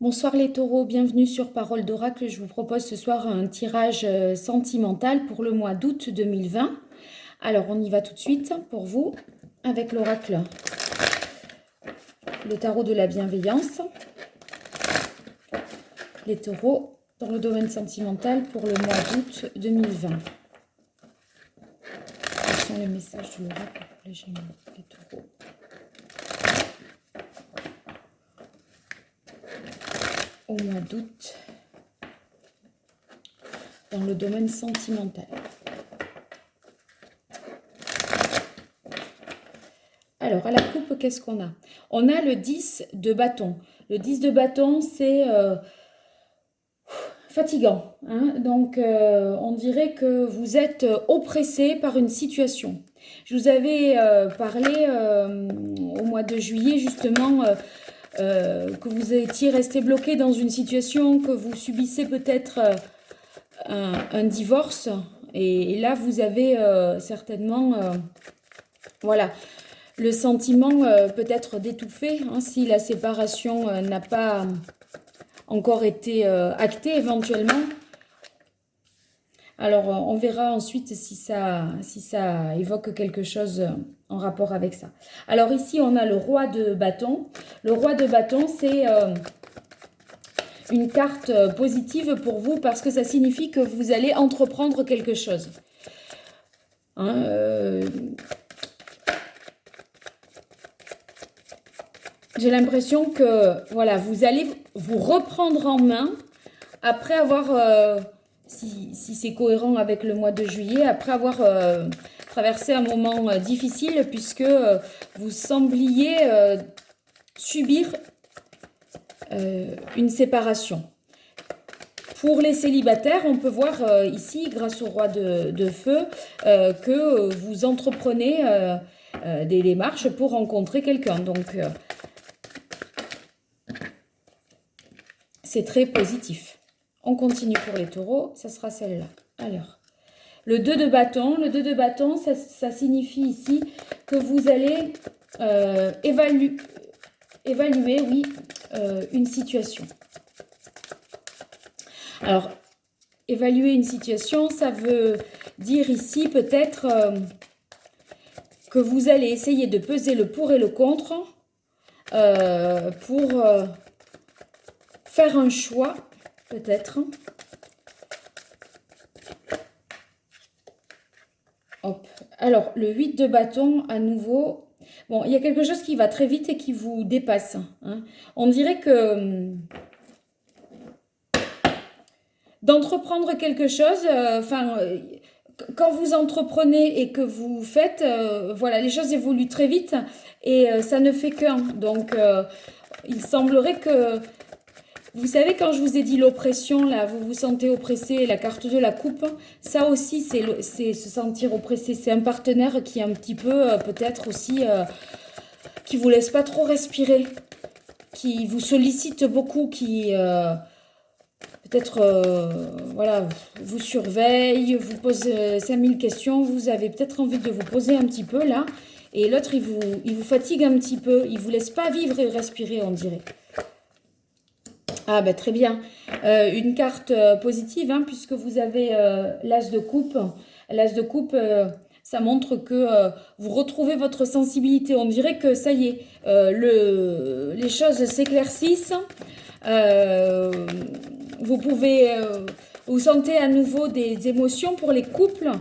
Bonsoir les taureaux, bienvenue sur Parole d'Oracle. Je vous propose ce soir un tirage sentimental pour le mois d'août 2020. Alors on y va tout de suite pour vous avec l'oracle, le tarot de la bienveillance. Les taureaux dans le domaine sentimental pour le mois d'août 2020. Quels sont les messages de l'oracle pour les Gémeaux, les taureaux? Au mois d'août, dans le domaine sentimental. Alors, à la coupe, qu'est-ce qu'on a? On a le 10 de bâton. Le 10 de bâton, c'est fatigant. Hein. Donc, on dirait que vous êtes oppressé par une situation. Je vous avais parlé au mois de juillet, justement, que vous étiez resté bloqué dans une situation, que vous subissez peut-être un divorce. Et là, vous avez certainement... voilà, le sentiment peut-être d'étouffer, hein, si la séparation n'a pas encore été actée éventuellement. Alors, on verra ensuite si ça évoque quelque chose en rapport avec ça. Alors ici, on a le roi de bâton. Le roi de bâton, c'est une carte positive pour vous parce que ça signifie que vous allez entreprendre quelque chose. Hein, j'ai l'impression que voilà, vous allez vous reprendre en main après avoir, si c'est cohérent avec le mois de juillet, après avoir traversé un moment difficile puisque vous sembliez subir une séparation. Pour les célibataires, on peut voir ici, grâce au roi de feu, que vous entreprenez des démarches pour rencontrer quelqu'un. Donc, c'est très positif. On continue pour les taureaux, ça sera celle-là. Alors, le 2 de bâton. Le 2 de bâton, ça signifie ici que vous allez évaluer, oui, une situation. Alors, évaluer une situation, ça veut dire ici peut-être que vous allez essayer de peser le pour et le contre pour faire un choix, peut-être. Hop. Alors, le 8 de bâton, à nouveau. Bon, il y a quelque chose qui va très vite et qui vous dépasse. Hein. On dirait que d'entreprendre quelque chose, quand vous entreprenez et que vous faites, voilà, les choses évoluent très vite et ça ne fait qu'un. Donc, il semblerait que... Vous savez, quand je vous ai dit l'oppression, là, vous vous sentez oppressé, la carte de la coupe, ça aussi, c'est se sentir oppressé. C'est un partenaire qui est un petit peu, peut-être aussi, qui vous laisse pas trop respirer, qui vous sollicite beaucoup, qui... peut-être, voilà, vous surveille, vous pose 5000 questions, vous avez peut-être envie de vous poser un petit peu là, et l'autre, il vous fatigue un petit peu, il vous laisse pas vivre et respirer, on dirait. Ah, ben très bien. Une carte positive, hein, puisque vous avez l'as de coupe. L'as de coupe, ça montre que vous retrouvez votre sensibilité. On dirait que ça y est, les choses s'éclaircissent. Vous pouvez, vous sentez à nouveau des émotions pour les couples,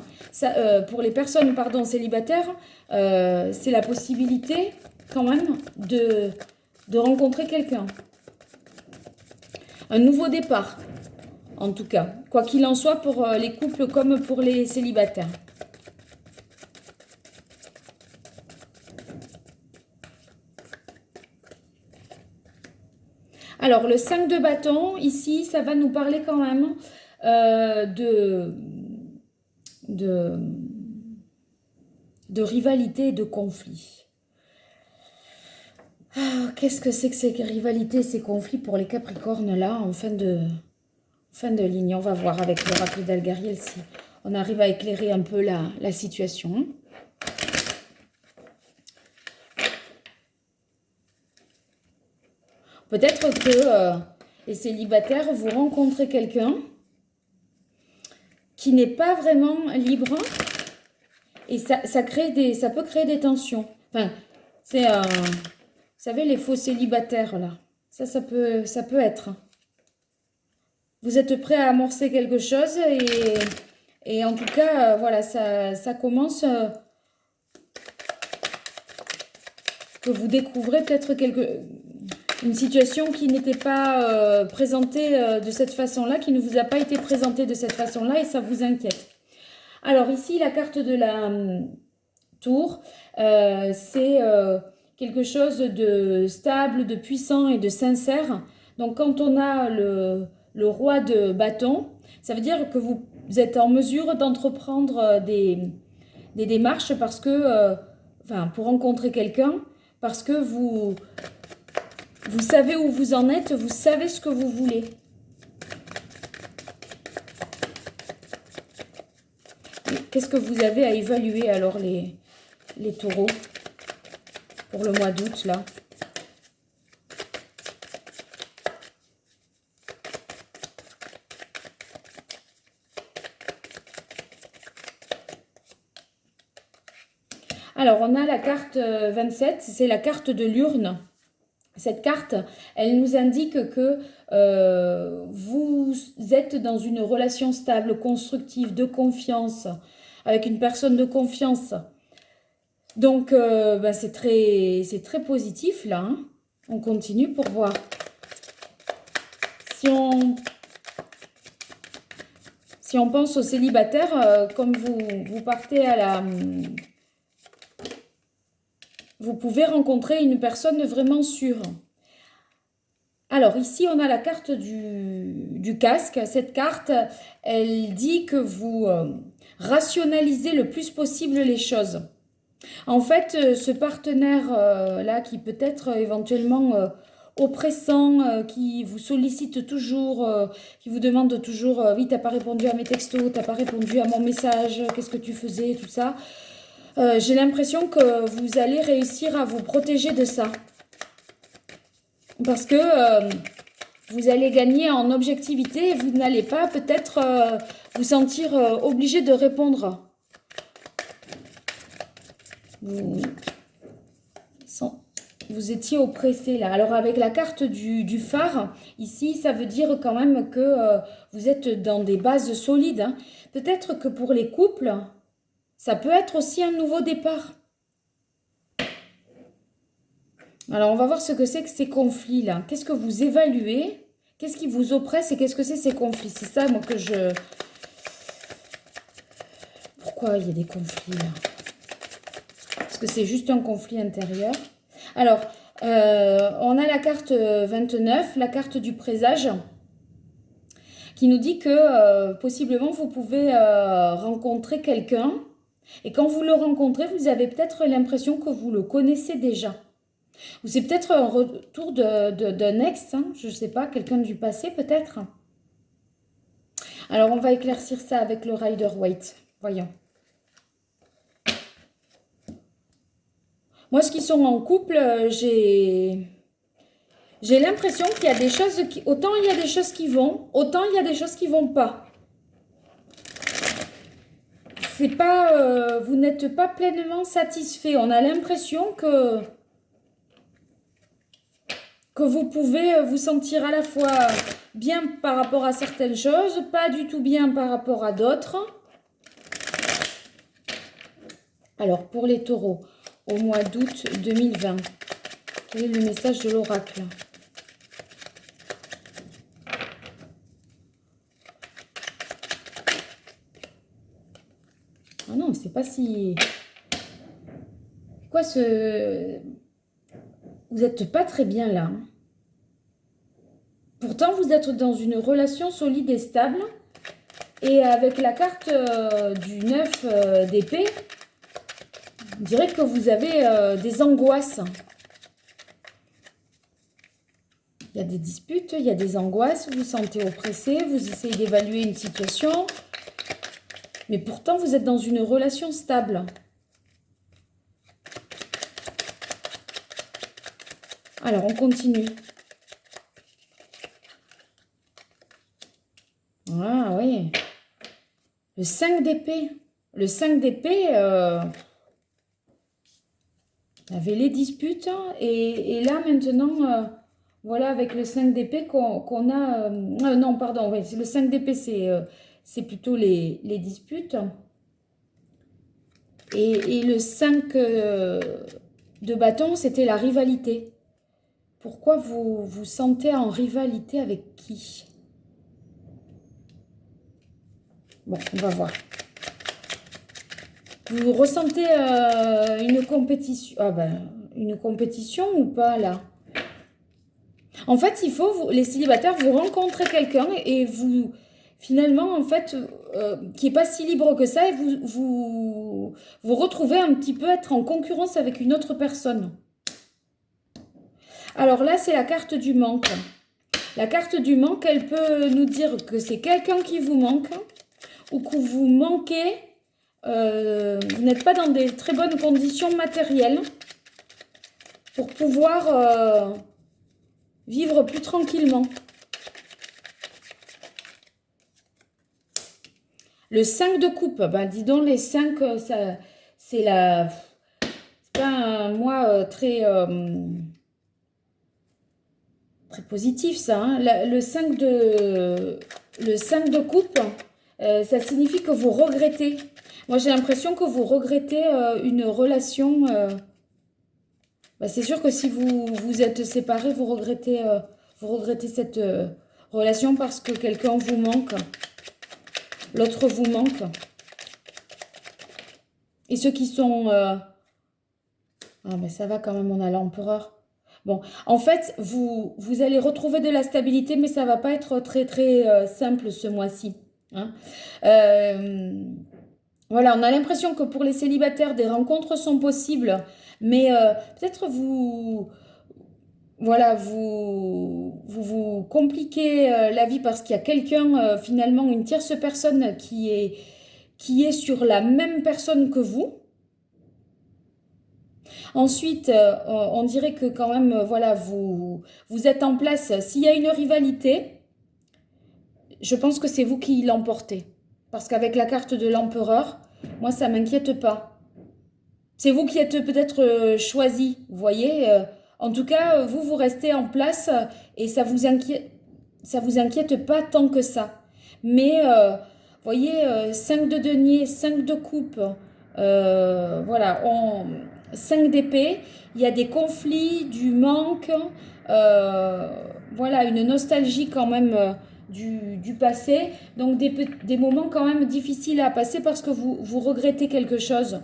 pour les personnes, pardon, célibataires. C'est la possibilité quand même de rencontrer quelqu'un. Un nouveau départ, en tout cas. Quoi qu'il en soit pour les couples comme pour les célibataires. Alors, le 5 de bâton, ici, ça va nous parler quand même de rivalité et de conflit. Ah, qu'est-ce que c'est que ces rivalités, ces conflits pour les Capricornes, là, en fin de ligne? On va voir avec l'oracle d'Algariel si on arrive à éclairer un peu la situation. Peut-être que les célibataires, vous rencontrez quelqu'un qui n'est pas vraiment libre et ça peut créer des tensions. Enfin, c'est, vous savez, les faux célibataires, là. Ça peut être. Vous êtes prêt à amorcer quelque chose et en tout cas, voilà, ça commence que vous découvrez peut-être une situation qui n'était pas présentée de cette façon-là, qui ne vous a pas été présentée de cette façon-là et ça vous inquiète. Alors ici, la carte de la tour, c'est quelque chose de stable, de puissant et de sincère. Donc quand on a le roi de bâton, ça veut dire que vous êtes en mesure d'entreprendre des démarches parce que, enfin, pour rencontrer quelqu'un, parce que vous savez où vous en êtes, vous savez ce que vous voulez. Qu'est-ce que vous avez à évaluer alors les taureaux pour le mois d'août là? Alors, on a la carte 27, c'est la carte de l'urne. Cette carte, elle nous indique que vous êtes dans une relation stable, constructive, de confiance, avec une personne de confiance. Donc, ben c'est très positif là. Hein. On continue pour voir. Si on pense aux célibataires, comme vous partez à la... Vous pouvez rencontrer une personne vraiment sûre. Alors ici, on a la carte du casque. Cette carte, elle dit que vous rationalisez le plus possible les choses. En fait, ce partenaire-là qui peut être éventuellement oppressant, qui vous sollicite toujours, qui vous demande toujours « Oui, t'as pas répondu à mes textos, t'as pas répondu à mon message, qu'est-ce que tu faisais ?» tout ça. J'ai l'impression que vous allez réussir à vous protéger de ça. Parce que vous allez gagner en objectivité et vous n'allez pas peut-être vous sentir obligé de répondre. Vous étiez oppressé là. Alors avec la carte du phare, ici, ça veut dire quand même que vous êtes dans des bases solides. Hein. Peut-être que pour les couples... Ça peut être aussi un nouveau départ. Alors, on va voir ce que c'est que ces conflits-là. Qu'est-ce que vous évaluez? Qu'est-ce qui vous oppresse et qu'est-ce que c'est ces conflits? C'est ça, moi, que je... Pourquoi il y a des conflits, là? Est-ce que c'est juste un conflit intérieur? Alors, on a la carte 29, la carte du présage, qui nous dit que, possiblement, vous pouvez rencontrer quelqu'un. Et quand vous le rencontrez, vous avez peut-être l'impression que vous le connaissez déjà. Ou c'est peut-être un retour d'un ex, hein, je ne sais pas, quelqu'un du passé peut-être. Alors on va éclaircir ça avec le Rider Waite. Voyons. Moi, ceux qui sont en couple, j'ai l'impression qu'il y a des choses qui... Autant il y a des choses qui vont, autant il y a des choses qui ne vont pas. C'est pas, vous n'êtes pas pleinement satisfait. On a l'impression que vous pouvez vous sentir à la fois bien par rapport à certaines choses, pas du tout bien par rapport à d'autres. Alors, pour les taureaux, au mois d'août 2020, quel est le message de l'oracle ? Ah non, c'est pas si... Quoi ce... Vous n'êtes pas très bien là. Hein. Pourtant, vous êtes dans une relation solide et stable. Et avec la carte du 9 d'épée, on dirait que vous avez des angoisses. Il y a des disputes, il y a des angoisses, vous vous sentez oppressé, vous essayez d'évaluer une situation. Mais pourtant, vous êtes dans une relation stable. Alors, on continue. Ah oui. Le 5 d'épée. Le 5 d'épée, avait les disputes. Et là, maintenant, voilà, avec le 5 d'épée qu'on a... non, pardon, oui, le 5 d'épée, c'est plutôt les disputes. Et le 5 de bâton, c'était la rivalité. Pourquoi vous vous sentez en rivalité avec qui? Bon, on va voir. Vous ressentez une compétition, une compétition ou pas là? En fait, il faut, les célibataires, vous rencontrez quelqu'un et vous, finalement, en fait, qui n'est pas si libre que ça et vous retrouvez un petit peu être en concurrence avec une autre personne. Alors là, c'est la carte du manque. La carte du manque, elle peut nous dire que c'est quelqu'un qui vous manque ou que vous manquez, vous n'êtes pas dans des très bonnes conditions matérielles pour pouvoir vivre plus tranquillement. Le 5 de coupe, ben dis donc les 5, c'est la... C'est pas un mois très positif ça. Hein. Le 5 de coupe, ça signifie que vous regrettez. Moi j'ai l'impression que vous regrettez une relation... Ben, c'est sûr que si vous êtes séparés, vous regrettez cette relation parce que quelqu'un vous manque. L'autre vous manque. Et ceux qui sont... Ah, mais ça va quand même, on a l'empereur. Bon, en fait, vous allez retrouver de la stabilité, mais ça ne va pas être très, très simple ce mois-ci. Hein. Voilà, on a l'impression que pour les célibataires, des rencontres sont possibles, mais peut-être voilà, vous compliquez la vie parce qu'il y a quelqu'un, finalement, une tierce personne qui est sur la même personne que vous. Ensuite, on dirait que quand même, voilà, vous êtes en place. S'il y a une rivalité, je pense que c'est vous qui l'emportez. Parce qu'avec la carte de l'empereur, moi, ça ne m'inquiète pas. C'est vous qui êtes peut-être choisi, vous voyez. En tout cas, vous restez en place et ça vous inquiète pas tant que ça. Mais, vous voyez, 5 de denier, 5 de coupe, voilà, 5 d'épée, il y a des conflits, du manque, voilà, une nostalgie quand même du passé. Donc des moments quand même difficiles à passer parce que vous regrettez quelque chose.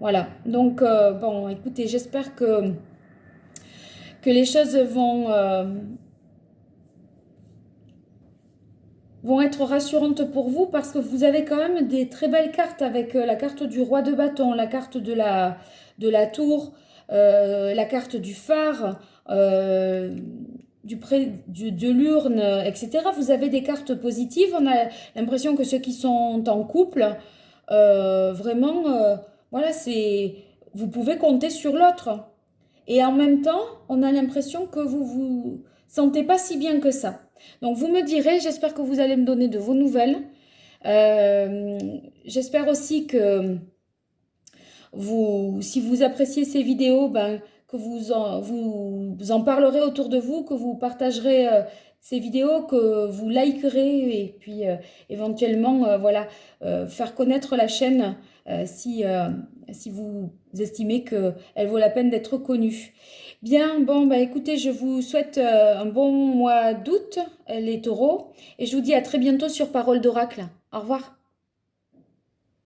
Voilà, donc bon, écoutez, j'espère que les choses vont être rassurantes pour vous parce que vous avez quand même des très belles cartes avec la carte du roi de bâton, la carte de la tour, la carte du phare, de l'urne, etc. Vous avez des cartes positives. On a l'impression que ceux qui sont en couple, vraiment, voilà, vous pouvez compter sur l'autre. Et en même temps, on a l'impression que vous sentez pas si bien que ça. Donc vous me direz, j'espère que vous allez me donner de vos nouvelles. J'espère aussi que si vous appréciez ces vidéos, ben, que vous en parlerez autour de vous, que vous partagerez ces vidéos, que vous likerez et puis éventuellement voilà, faire connaître la chaîne si vous estimez qu'elle vaut la peine d'être connue. Bien, bon, bah écoutez, je vous souhaite un bon mois d'août, les taureaux, et je vous dis à très bientôt sur Parole d'Oracle. Au revoir.